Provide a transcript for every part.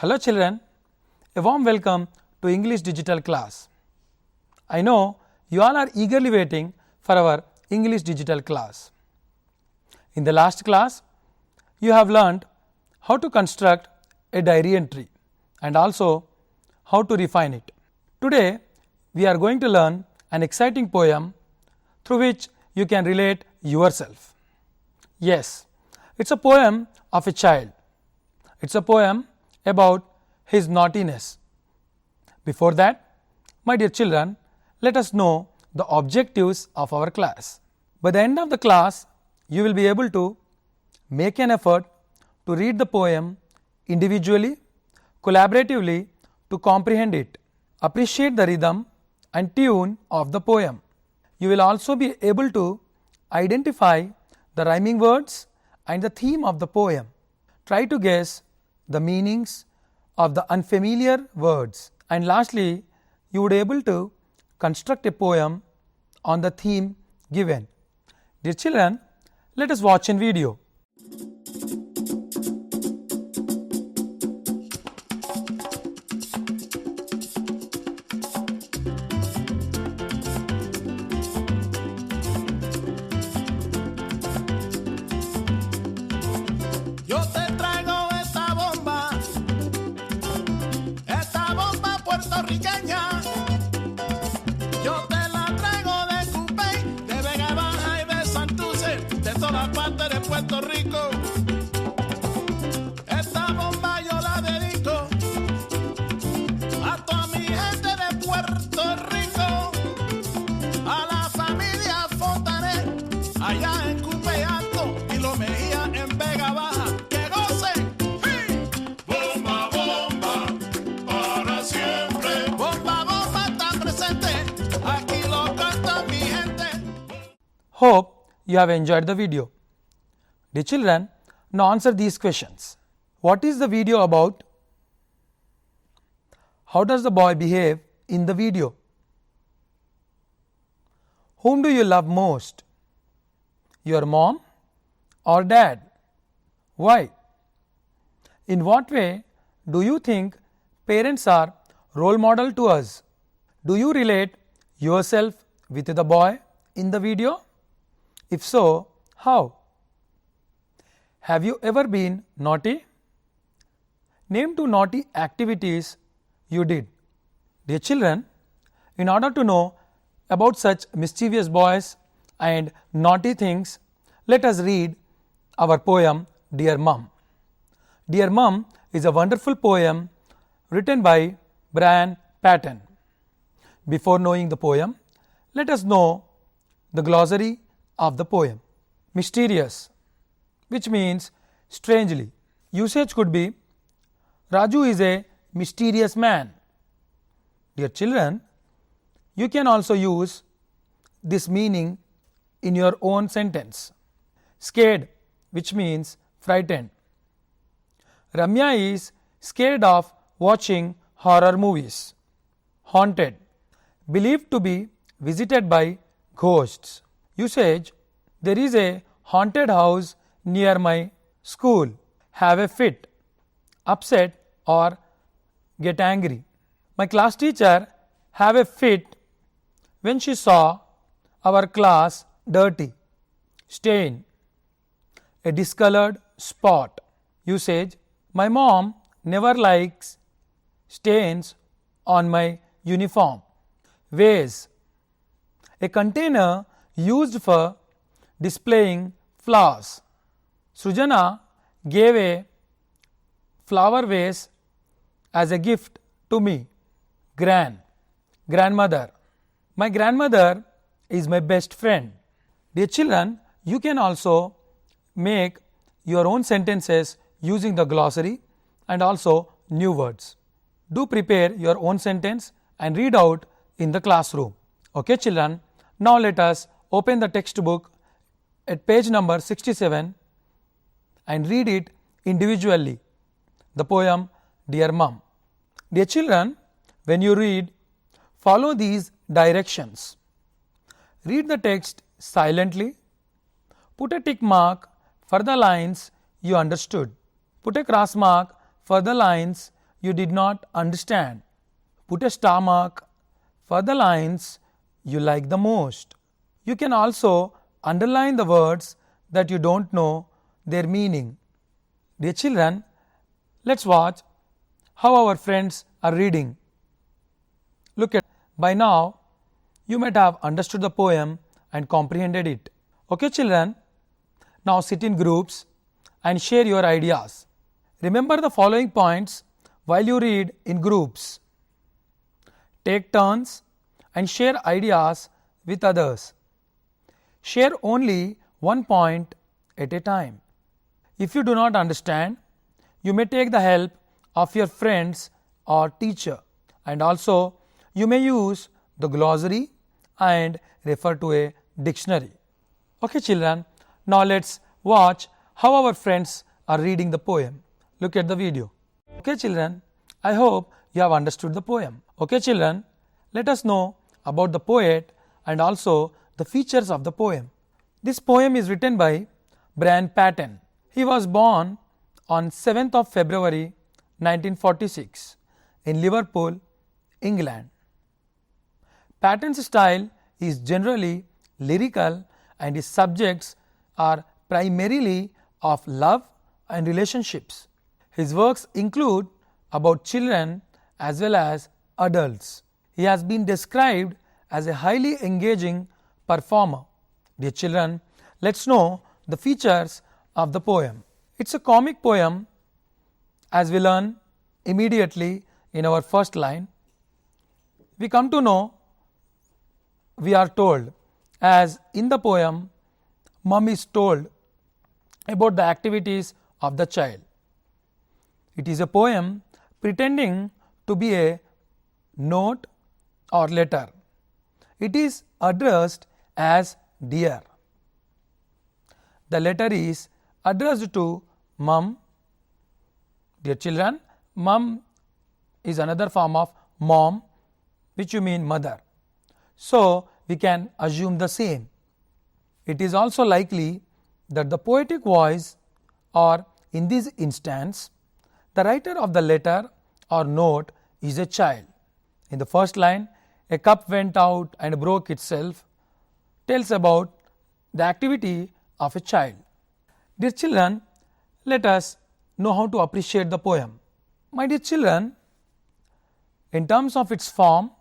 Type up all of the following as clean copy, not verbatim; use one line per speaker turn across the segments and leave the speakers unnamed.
Hello children, a warm welcome to English digital class. I know you all are eagerly waiting for our English digital class. In the last class, you have learned how to construct a diary entry and also how to refine it. Today, we are going to learn an exciting poem through which you can relate yourself. Yes, it's a poem of a child. It's a poem about his naughtiness. Before that, my dear children, let us know the objectives of our class. By the end of the class, you will be able to make an effort to read the poem individually, collaboratively to comprehend it, appreciate the rhythm and tune of the poem. You will also be able to identify the rhyming words and the theme of the poem. Try to guess the meanings of the unfamiliar words, and lastly, you would be able to construct a poem on the theme given. Dear children, let us watch a video.
Yo te la traigo de 𝗂𝗽𝗱, de Vega Baja y de Santurce, de todas partes de Puerto Rico. Esta bomba yo la dedico a toda mi gente de Puerto Rico, a la familia Fontanet, allá en 𝗂𝗱 Alto y Los Mejía en Vega Baja. ¡Que gocen! Bomba, bomba, para siempre. Bomba, bomba está presente, aquí lo canta mi gente.
Hope you have enjoyed the video. Dear children, now answer these questions. What is the video about? How does the boy behave in the video? Whom do you love most? Your mom or dad? Why? In what way do you think parents are role model to us? Do you relate yourself with the boy in the video? If so, how? Have you ever been naughty? Name 2 naughty activities you did. Dear children, in order to know about such mischievous boys and naughty things, let us read our poem Dear Mum. Dear Mum is a wonderful poem written by Brian Patton. Before knowing the poem, let us know the glossary of the poem. Mysterious, which means strangely. Usage could be Raju is a mysterious man. Dear children, you can also use this meaning in your own sentence. Scared, which means frightened. Ramya is scared of watching horror movies. Haunted, believed to be visited by ghosts. Usage, there is a haunted house near my school. Have a fit, upset or get angry. My class teacher have a fit when she saw our class dirty. Stain, a discolored spot. Usage, my mom never likes stains on my uniform. Vase, a container used for displaying flowers. Srijana gave a flower vase as a gift to me. Grandmother, my grandmother is my best friend. Dear children, you can also make your own sentences using the glossary and also new words. Do prepare your own sentence and read out in the classroom. Okay children, now let us open the textbook at page number 67 and read it individually, the poem Dear Mum. Dear children, when you read, follow these directions. Read the text silently. Put a tick mark for the lines you understood. Put a cross mark for the lines you did not understand. Put a star mark for the lines you like the most. You can also underline the words that you don't know their meaning. Dear children, let's watch how our friends are reading. Look at, by now you might have understood the poem and comprehended it. Okay children, now sit in groups and share your ideas. Remember the following points while you read in groups. Take turns and share ideas with others. Share only one point at a time. If you do not understand, you may take the help of your friends or teacher, and also you may use the glossary and refer to a dictionary. Okay children, now let's watch how our friends are reading the poem. Look at the video. Okay children, I hope you have understood the poem. Okay children, let us know about the poet and also the features of the poem. This poem is written by Brian Patten. He was born on 7th of February 1946 in Liverpool, England. Patten's style is generally lyrical and his subjects are primarily of love and relationships. His works include about children as well as adults. He has been described as a highly engaging performer. Dear children, let's know the features of the poem. It's a comic poem, as we learn immediately in our first line. We come to know, we are told, as in the poem, mom is told about the activities of the child. It is a poem pretending to be a note or letter. It is addressed as dear. The letter is addressed to mom. Dear children, mom is another form of mom, which you mean mother. So we can assume the same. It is also likely that the poetic voice, or in this instance, the writer of the letter or note is a child. In the first line, a cup went out and broke itself, tells about the activity of a child. Dear children, let us know how to appreciate the poem. My dear children, in terms of its form,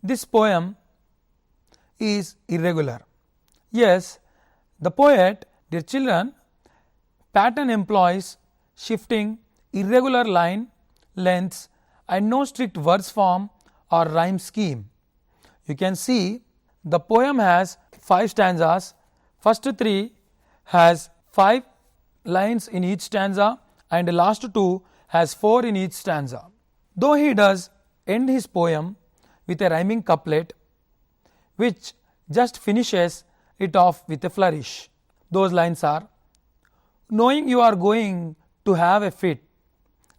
this poem is irregular. Yes, the poet, dear children, Patten employs shifting irregular line lengths and no strict verse form or rhyme scheme. You can see the poem has 5 stanzas. First 3 has 5 lines in each stanza and the last 2 has 4 in each stanza. Though he does end his poem with a rhyming couplet which just finishes it off with a flourish. Those lines are, knowing you are going to have a fit,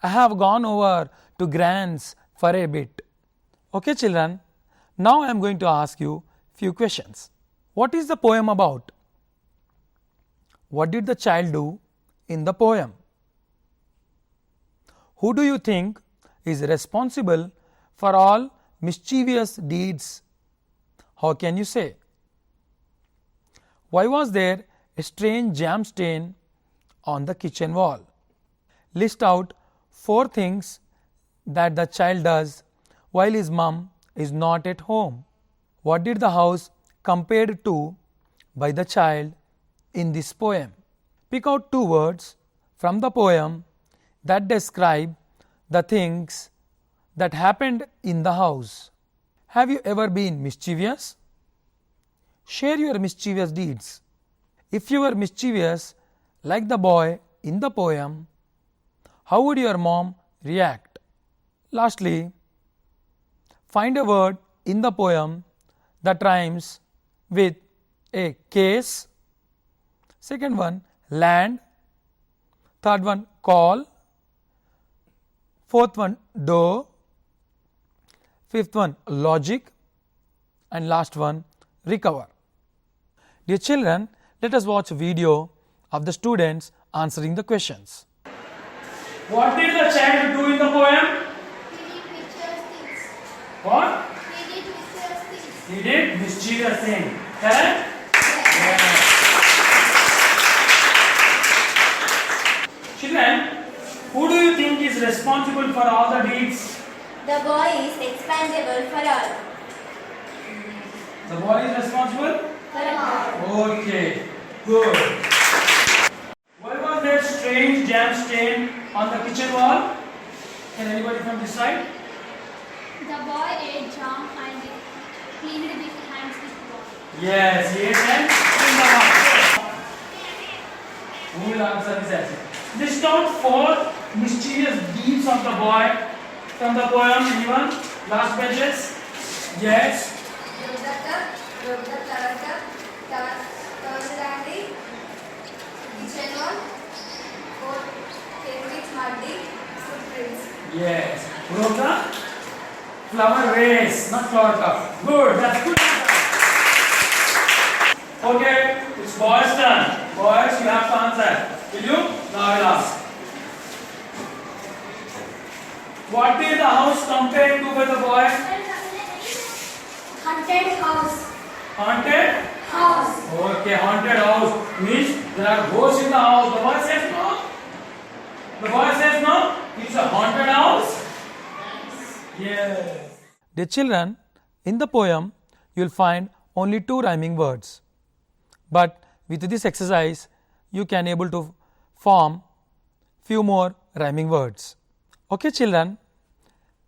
I have gone over to Grant's for a bit. Okay children, now I am going to ask you few questions. What is the poem about? What did the child do in the poem? Who do you think is responsible for all mischievous deeds? How can you say? Why was there a strange jam stain on the kitchen wall? List out 4 things that the child does while his mom is not at home. What did the house compared to by the child in this poem? Pick out 2 words from the poem that describe the things that happened in the house. Have you ever been mischievous? Share your mischievous deeds. If you were mischievous like the boy in the poem, how would your mom react? Lastly, find a word in the poem that rhymes with a case. Second one, land. Third one, call. Fourth one, door. Fifth one, logic. And last one, recover. Dear children, let us watch a video of the students answering the questions. What did the child do in the poem?
He did mischievous things.
What?
He did mischievous things.
He did mischievous thing. Correct? Yes. Children, who do you think is responsible for all the deeds?
The boy is expendable for all.
The boy is responsible?
For all.
Okay, good. Why was there strange jam stain on the kitchen wall? Can anybody from this side?
The boy ate jam and cleaned his hands with water.
Yes, he ate and cleaned the water. Who will answer this answer? List out 4 mischievous deeds of the boy from the poem. Anyone? Last pages? Yes. Yes. Broke the flower vase, not flower cup. Good. That's good. Okay, it's boys' turn. Boys, you have to answer. Will you? Now I will ask. What did the house compared to by the boy?
Haunted house.
Haunted?
House.
Okay, haunted house means there are ghosts in the house. The boy says no. The boy says no. It's a haunted house. Yes. Dear children, in the poem you will find only 2 rhyming words. But with this exercise you can able to form few more rhyming words. Okay children,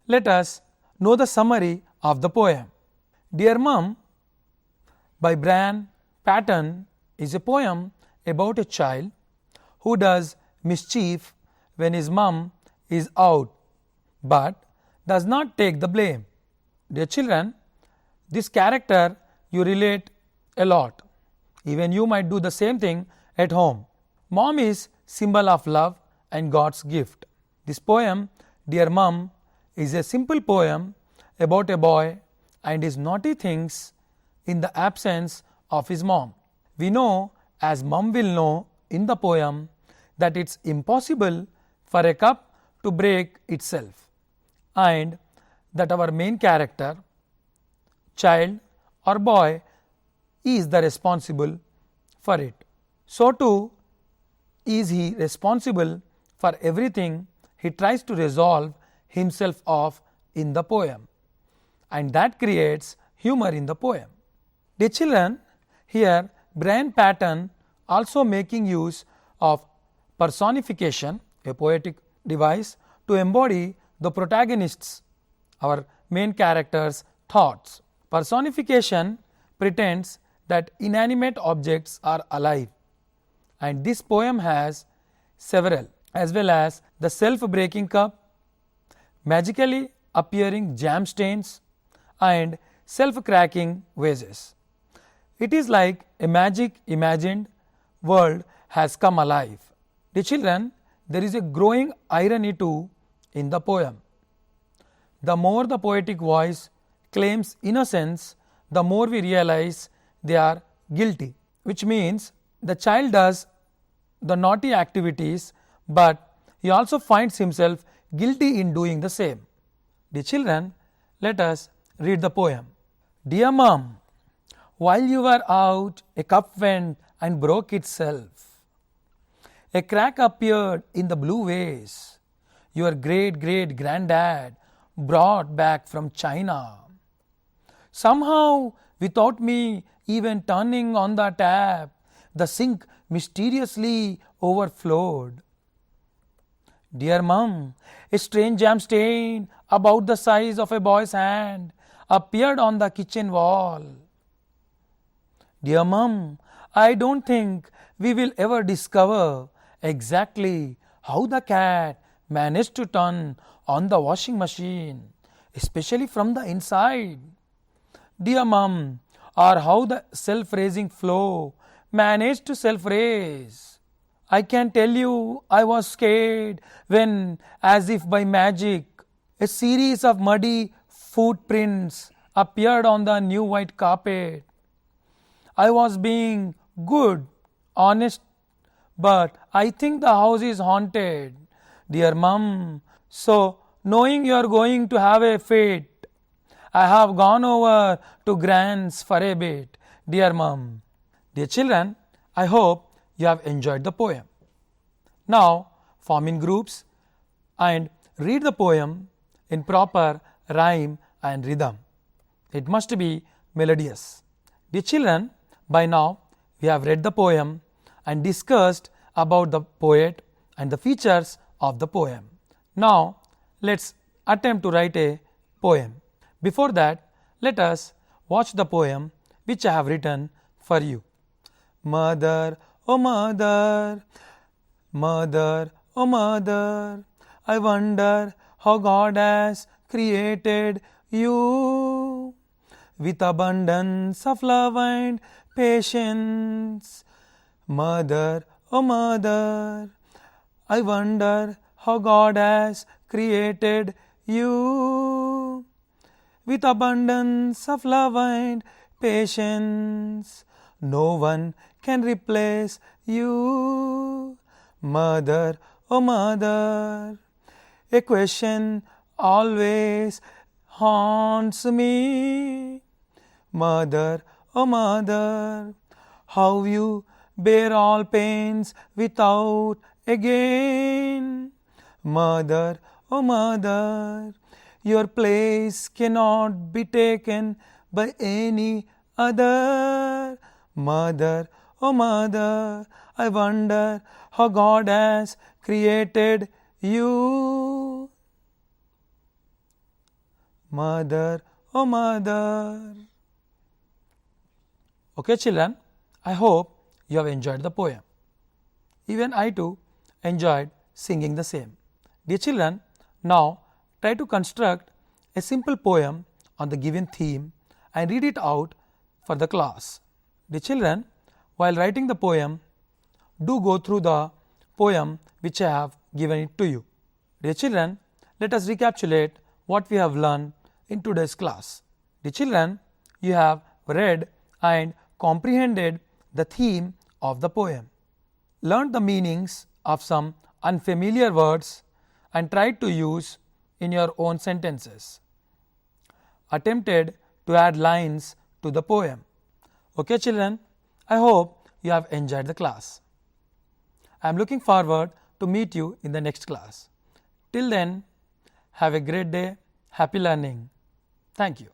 let us know the summary of the poem. Dear Mum by Brian Patton is a poem about a child who does mischief when his mum is out but does not take the blame. Dear children, this character you relate a lot. Even you might do the same thing at home. Mom is symbol of love and God's gift. This poem, Dear Mum, is a simple poem about a boy and his naughty things in the absence of his mom. We know, as Mum will know in the poem, that it's impossible for a cup to break itself, and that our main character, child or boy, is the responsible for it. So too is he responsible for everything he tries to resolve himself of in the poem, and that creates humor in the poem. Dear children, here Brian Patton also making use of personification, a poetic device, to embody the protagonist's, our main character's thoughts. Personification pretends that inanimate objects are alive, and this poem has several, as well as the self-breaking cup, magically appearing jam stains, and self-cracking vases. It is like a magic imagined world has come alive. Dear children, there is a growing irony too in the poem. The more the poetic voice claims innocence, the more we realize they are guilty, which means the child does the naughty activities, but he also finds himself guilty in doing the same. Dear children, let us read the poem. Dear Mum, while you were out, a cup went and broke itself. A crack appeared in the blue vase your great-great-granddad brought back from China. Somehow, without me even turning on the tap, the sink mysteriously overflowed. Dear Mum, a strange jam stain about the size of a boy's hand appeared on the kitchen wall. Dear Mum, I don't think we will ever discover exactly how the cat managed to turn on the washing machine, especially from the inside. Dear Mum, or how the self-raising flow managed to self-raise. I can tell you I was scared when, as if by magic, a series of muddy footprints appeared on the new white carpet. I was being good, honest, but I think the house is haunted dear mum. So, knowing you are going to have a fete, I have gone over to Grant's for a bit, dear mum. Dear children, I hope you have enjoyed the poem. Now, form in groups and read the poem in proper rhyme and rhythm. It must be melodious. Dear children, by now we have read the poem and discussed about the poet and the features of the poem. Now, let's attempt to write a poem. Before that, let us watch the poem which I have written for you. Mother, oh mother, mother, oh mother, I wonder how God has created you with abundance of love and patience. Mother, oh mother, I wonder how God has created you with abundance of love and patience. No one can replace you. Mother, oh mother, a question always haunts me. Mother, oh mother, how you bear all pains without a gain. Mother, oh mother, your place cannot be taken by any other. Mother, oh mother, I wonder how God has created you. Mother, oh mother. Okay children, I hope you have enjoyed the poem. Even I too enjoyed singing the same. Dear children, now try to construct a simple poem on the given theme and read it out for the class. Dear children, while writing the poem, do go through the poem which I have given it to you. Dear children, let us recapitulate what we have learned in today's class. Dear children, you have read and comprehended the theme of the poem, learned the meanings of some unfamiliar words and tried to use in your own sentences, attempted to add lines to the poem. Okay children, I hope you have enjoyed the class. I am looking forward to meet you in the next class. Till then, have a great day. Happy learning. Thank you.